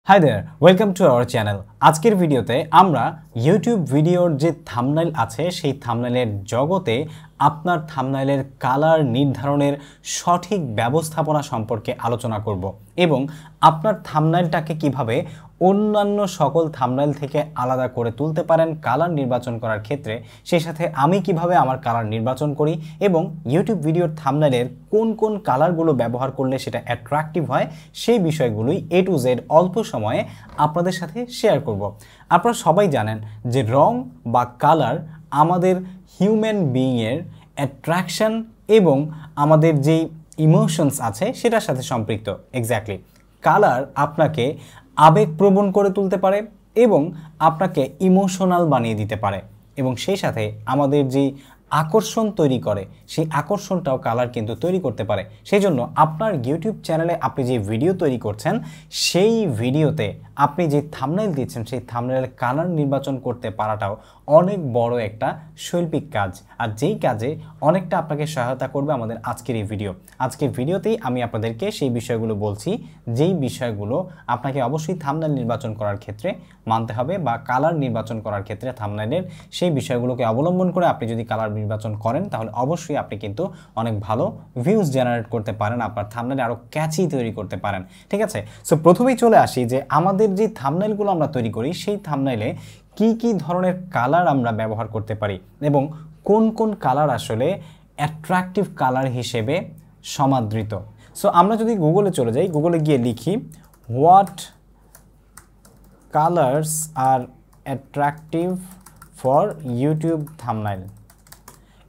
Hi there, welcome to our channel. আজকের ভিডিওতে আমরা YouTube ভিডিওর যে থাম্বনেল আছে সেই থাম্বনেলের জগতে আপনার থাম্বনেলের কালার নির্ধারণের সঠিক ব্যবস্থাপনা সম্পর্কে আলোচনা করব এবং আপনার থাম্বনেলটাকে কিভাবে অন্যান্য সকল থাম্বনেল থেকে আলাদা করে তুলতে পারেন কালার নির্বাচন করার ক্ষেত্রে, সেই সাথে আমি কিভাবে আমার কালার নির্বাচন করি এবং YouTube ভিডিওর থাম্বনেলের কোন কোন কালারগুলো ব্যবহার করলে সেটা অ্যাট্রাকটিভ হয় সেই বিষয়গুলোই A to Z অল্প সময়ে আপনাদের সাথে শেয়ার করব। আপনারা সবাই জানেন যে রং বা কালার আমাদের হিউম্যান বিইংয়ের অ্যাট্রাকশন এবং আমাদের যেই ইমোশনস আছে সেটার সাথে সম্পৃক্ত। এক্স্যাক্টলি, কালার আপনাকে আবেগপ্রবণ করে তুলতে পারে এবং আপনাকে ইমোশনাল বানিয়ে দিতে পারে এবং সেই সাথে আমাদের যে আকর্ষণ তৈরি করে সেই আকর্ষণটাও কালার কিন্তু তৈরি করতে পারে। সেই জন্য আপনার ইউটিউব চ্যানেলে আপনি যে ভিডিও তৈরি করছেন সেই ভিডিওতে আপনি যে থাম্বনেল দিচ্ছেন সেই থাম্বনেলের কালার নির্বাচন করতে পারাটাও অনেক বড় একটা শৈল্পিক কাজ, আর যেই কাজে অনেকটা আপনাকে সহায়তা করবে আমাদের আজকের এই ভিডিও। আজকের ভিডিওতেই আমি আপনাদেরকে সেই বিষয়গুলো বলছি যেই বিষয়গুলো আপনাকে অবশ্যই থাম্বনেল নির্বাচন করার ক্ষেত্রে মানতে হবে বা কালার নির্বাচন করার ক্ষেত্রে থাম্বনেলের সেই বিষয়গুলোকে অবলম্বন করে আপনি যদি কালার নির্বাচন করেন তাহলে অবশ্যই আপনি কিন্তু অনেক ভালো ভিউজ জেনারেট করতে পারেন, আপনার থাম্বনেল আরও ক্যাচি তৈরি করতে পারেন। ঠিক আছে, সো প্রথমেই চলে আসি যে আমাদের যে থাম্বনেলগুলো আমরা তৈরি করি সেই থাম্বনেলে কি ধরনের কালার আমরা ব্যবহার করতে পারি এবং কোন কোন কালার আসলে অ্যাট্রাকটিভ কালার হিসেবে সমাদৃত। সো আমরা যদি গুগলে চলে যাই, গুগলে গিয়ে লিখি what colours are attractive for YouTube thumbnail,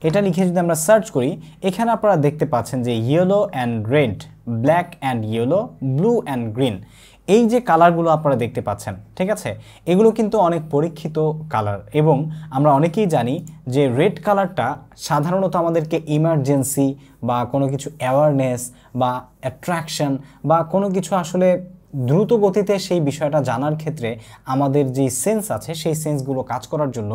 এটা লিখে যদি আমরা সার্চ করি এখানে আপনারা দেখতে পাচ্ছেন যে yellow and red, black and yellow, blue and green, এই যে কালারগুলো আপনারা দেখতে পাচ্ছেন, ঠিক আছে, এগুলো কিন্তু অনেক পরীক্ষিত কালার এবং আমরা অনেকেই জানি যে রেড কালারটা সাধারণত আমাদেরকে ইমার্জেন্সি বা কোনো কিছু অ্যাওয়ারনেস বা অ্যাট্রাকশন বা কোনো কিছু আসলে দ্রুত গতিতে সেই বিষয়টা জানার ক্ষেত্রে আমাদের যে সেন্স আছে সেই সেন্সগুলো কাজ করার জন্য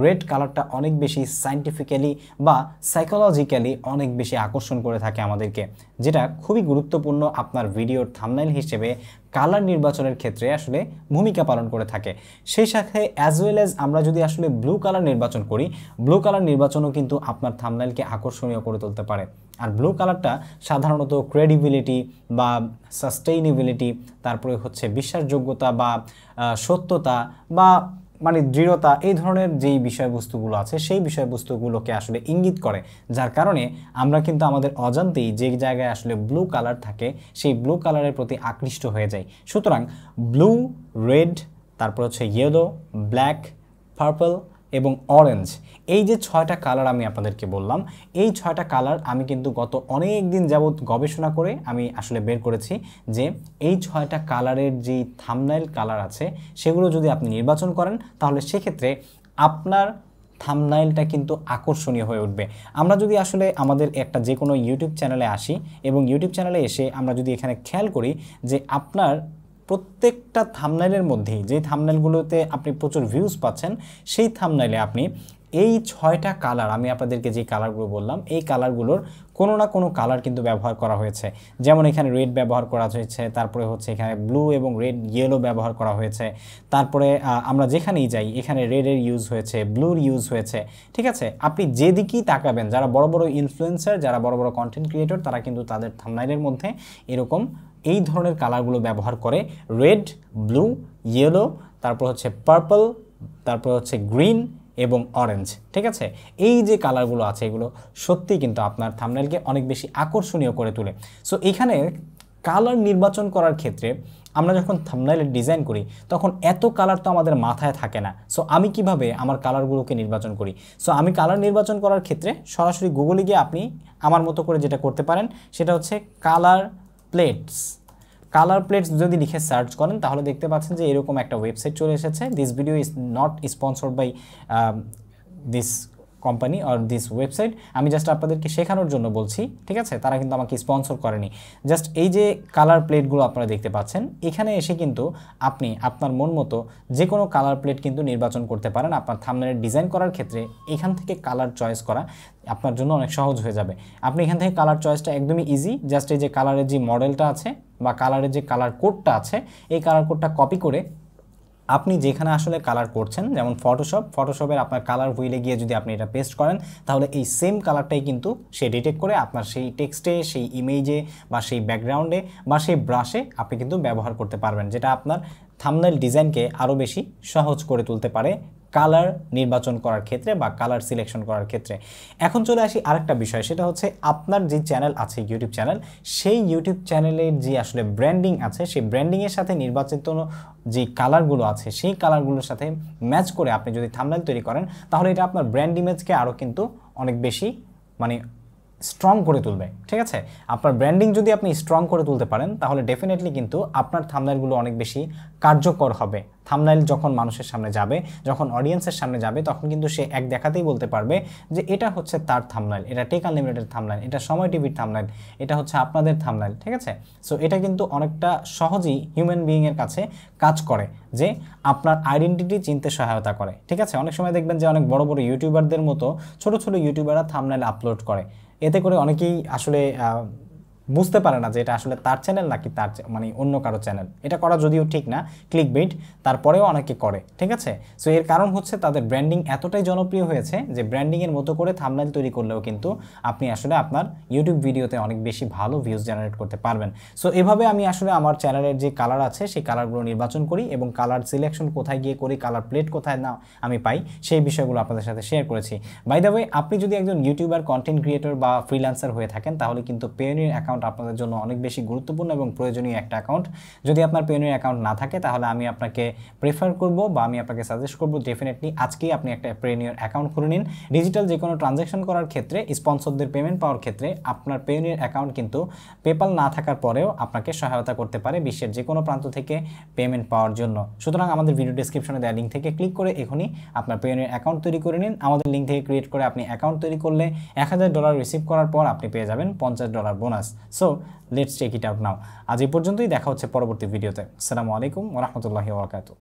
রেড কালারটা অনেক বেশি সায়েন্টিফিক্যালি বা সাইকোলজিক্যালি অনেক বেশি আকর্ষণ করে থাকে আমাদেরকে, যেটা খুবই গুরুত্বপূর্ণ আপনার ভিডিওর থাম্বনেল হিসেবে কালার নির্বাচনের ক্ষেত্রে আসলে ভূমিকা পালন করে থাকে। সেই সাথে অ্যাজ ওয়েল অ্যাজ আমরা যদি আসলে ব্লু কালার নির্বাচন করি, ব্লু কালার নির্বাচনও কিন্তু আপনার থাম্বনেলকে আকর্ষণীয় করে তুলতে পারে। আর ব্লু কালারটা সাধারণত ক্রেডিবিলিটি বা সাস্টেইনেবিলিটি, তারপরে হচ্ছে বিশ্বাসযোগ্যতা বা সত্যতা বা মানে দৃঢ়তা, এই ধরনের যেই বিষয়বস্তুগুলো আছে সেই বিষয়বস্তুগুলোকে আসলে ইঙ্গিত করে, যার কারণে আমরা কিন্তু আমাদের অজান্তেই যে জায়গায় আসলে ব্লু কালার থাকে সেই ব্লু কালারের প্রতি আকৃষ্ট হয়ে যাই। সুতরাং ব্লু, রেড, তারপর হচ্ছে ইয়েলো, ব্ল্যাক, পার্পল এবং অরেঞ্জ, এই যে 6টা কালার আমি আপনাদেরকে বললাম, এই 6টা কালার আমি কিন্তু গত অনেক দিন যাবত গবেষণা করে আমি আসলে বের করেছি যে এই 6টা কালারের যেই থাম্বনেল কালার আছে সেগুলো যদি আপনি নির্বাচন করেন তাহলে সেক্ষেত্রে আপনার থাম্বনেলটা কিন্তু আকর্ষণীয় হয়ে উঠবে। আমরা যদি আসলে আমাদের একটা যে কোনো ইউটিউব চ্যানেলে আসি এবং ইউটিউব চ্যানেলে এসে আমরা যদি এখানে খেয়াল করি যে আপনার প্রত্যেকটা থাম্বনেলের মধ্যেই যে থাম্বনেলগুলোতে আপনি প্রচুর ভিউজ পাচ্ছেন সেই থাম্বনেলে আপনি এই 6টা কালার, আমি আপনাদেরকে যে কালারগুলো বললাম এই কালারগুলোর কোনো না কোনো কালার কিন্তু ব্যবহার করা হয়েছে। যেমন এখানে রেড ব্যবহার করা হয়েছে, তারপরে হচ্ছে এখানে ব্লু এবং রেড ইয়েলো ব্যবহার করা হয়েছে, তারপরে আমরা যেখানেই যাই এখানে রেডের ইউজ হয়েছে, ব্লুর ইউজ হয়েছে। ঠিক আছে, আপনি যেদিকেই তাকাবেন, যারা বড় বড় ইনফ্লুয়েন্সার, যারা বড় বড় কন্টেন্ট ক্রিয়েটর, তারা কিন্তু তাদের থাম্বনেলের মধ্যে এরকম এই ধরনের কালারগুলো ব্যবহার করে, রেড, ব্লু, ইয়েলো, তারপর হচ্ছে পার্পল, তারপর হচ্ছে গ্রিন এবং অরেঞ্জ। ঠিক আছে, এই যে কালারগুলো আছে এগুলো সত্যি কিন্তু আপনার থাম্বনেলকে অনেক বেশি আকর্ষণীয় করে তোলে। সো এখানে কালার নির্বাচন করার ক্ষেত্রে আমরা যখন থাম্বনেলের ডিজাইন করি তখন এত কালার তো আমাদের মাথায় থাকে না। সো আমি কিভাবে আমার কালারগুলোকে নির্বাচন করি? সো আমি কালার নির্বাচন করার ক্ষেত্রে সরাসরি গুগলে গিয়ে আপনি আমার মতো করে যেটা করতে পারেন সেটা হচ্ছে কালার প্লেটস। কালার প্লেটস যদি লিখে সার্চ করেন তাহলে দেখতে পাচ্ছেন যে এরকম একটা ওয়েবসাইট চলে এসেছে। This video is not sponsored by this company or this website, আমি জাস্ট আপনাদেরকে শেখানোর জন্য বলছি, ঠিক আছে? তারা কিন্তু আমাকে স্পন্সর করেনি। জাস্ট এই যে কালার প্লেটগুলো আপনারা দেখতে পাচ্ছেন, এখানে এসে কিন্তু আপনি আপনার মন মতো যে কোনো কালার প্লেট কিন্তু নির্বাচন করতে পারেন। আপনার থাম্বনেল ডিজাইন করার ক্ষেত্রে এখান থেকে কালার চয়েস করা আপনার জন্য অনেক সহজ হয়ে যাবে। আপনি এখান থেকে কালার চয়েসটা একদমই ইজি, জাস্ট এই যে কালারের যে মডেলটা আছে বা কালারের যে কালার কোডটা আছে, এই কালার কোডটা কপি করে আপনি যেখানে আসলে কালার করছেন, যেমন ফটোশপের আপনার কালার হুইলে গিয়ে যদি আপনি এটা পেস্ট করেন, তাহলে এই সেম কালারটাই কিন্তু সে ডিটেক্ট করে আপনার সেই টেক্সটে, সেই ইমেজে বা সেই ব্যাকগ্রাউন্ডে বা সেই ব্রাশে আপনি কিন্তু ব্যবহার করতে পারবেন, যেটা আপনার থাম্বনেল ডিজাইনকে আরও বেশি সহজ করে তুলতে পারে কালার নির্বাচন করার ক্ষেত্রে বা কালার সিলেকশন করার ক্ষেত্রে। এখন চলে আসি আরেকটা বিষয়, সেটা হচ্ছে আপনার যে চ্যানেল আছে, ইউটিউব চ্যানেল, সেই ইউটিউব চ্যানেলের যে আসলে ব্র্যান্ডিং আছে, সেই ব্র্যান্ডিংয়ের সাথে নির্বাচিত যে কালারগুলো আছে, সেই কালারগুলোর সাথে ম্যাচ করে আপনি যদি থাম্বনেল তৈরি করেন, তাহলে এটা আপনার ব্র্যান্ড ইমেজকে আরও কিন্তু অনেক বেশি মানে স্ট্রং করে তুলবে, ঠিক আছে? আপনার ব্র্যান্ডিং যদি আপনি স্ট্রং করে তুলতে পারেন, তাহলে ডেফিনেটলি কিন্তু আপনার থাম্বনেলগুলো অনেক বেশি কার্যকর হবে। থাম্বনেল যখন মানুষের সামনে যাবে, যখন অডিয়েন্সের সামনে যাবে, তখন কিন্তু সে এক দেখাতেই বলতে পারবে যে এটা হচ্ছে তার থাম্বনেল, এটা টেক আনলিমিটেড থাম্বনেল, এটা সময় টিভির থাম্বনেল, এটা হচ্ছে আপনাদের থাম্বনেল, ঠিক আছে? সো এটা কিন্তু অনেকটা সহজেই হিউম্যান বিইংয়ের কাছে কাজ করে, যে আপনার আইডেন্টিটি চিনতে সহায়তা করে, ঠিক আছে? অনেক সময় দেখবেন যে অনেক বড় বড় ইউটিউবারদের মতো ছোট ছোট ইউটিউবাররা থাম্বনেল আপলোড করে, এতে করে অনেকেই আসলে বুঝতে পারে না যে এটা আসলে তার চ্যানেল নাকি তার মানে অন্য কারো চ্যানেল। এটা করা যদিও ঠিক না, ক্লিকবেইট, তারপরেও অনেকে করে, ঠিক আছে? সো এর কারণ হচ্ছে তাদের ব্র্যান্ডিং এতটাই জনপ্রিয় হয়েছে যে ব্র্যান্ডিংয়ের মতো করে থাম্বনেল তৈরি করলেও কিন্তু আপনি আসলে আপনার ইউটিউব ভিডিওতে অনেক বেশি ভালো ভিউজ জেনারেট করতে পারবেন। সো এভাবে আমি আসলে আমার চ্যানেলের যে কালার আছে, সেই কালারগুলো নির্বাচন করি এবং কালার সিলেকশন কোথায় গিয়ে করি, কালার প্লেট কোথায় না আমি পাই, সেই বিষয়গুলো আপনাদের সাথে শেয়ার করেছি। বাই দ্য ওয়ে, আপনি যদি একজন ইউটিউবার, কন্টেন্ট ক্রিয়েটর বা ফ্রিল্যান্সার হয়ে থাকেন, তাহলে কিন্তু পেওনিয়ার অ্যাকাউন্ট আপনাদের জন্য অনেক বেশি গুরুত্বপূর্ণ এবং প্রয়োজনীয় একটা অ্যাকাউন্ট। যদি আপনার পেওনিয়ার অ্যাকাউন্ট না থাকে, তাহলে আমি আপনাকে প্রেফার করব বা আমি আপনাকে সাজেস্ট করব ডেফিনেটলি আজকেই আপনি একটা পেওনিয়ার অ্যাকাউন্ট খুলে নিন। ডিজিটাল যে কোনো ট্রানজ্যাকশন করার ক্ষেত্রে, স্পন্সরদের পেমেন্ট পাওয়ার ক্ষেত্রে আপনার পেওনিয়ার অ্যাকাউন্ট কিন্তু পেপাল না থাকার পরেও আপনাকে সহায়তা করতে পারে বিশ্বের যে কোনো প্রান্ত থেকে পেমেন্ট পাওয়ার জন্য। সুতরাং আমাদের ভিডিও ডেসক্রিপশনে দেওয়া লিঙ্ক থেকে ক্লিক করে এখনই আপনার পেওনিয়ার অ্যাকাউন্ট তৈরি করে নিন। আমাদের লিঙ্ক থেকে ক্রিয়েট করে আপনি অ্যাকাউন্ট তৈরি করলে $1000 রিসিভ করার পর আপনি পেয়ে যাবেন $50 bonus. So let's check it out now. আজ এই পর্যন্তই, দেখা হচ্ছে পরবর্তী ভিডিওতে। আসসালামু আলাইকুম ওয়া রাহমাতুল্লাহি ওয়া বারাকাতুহু।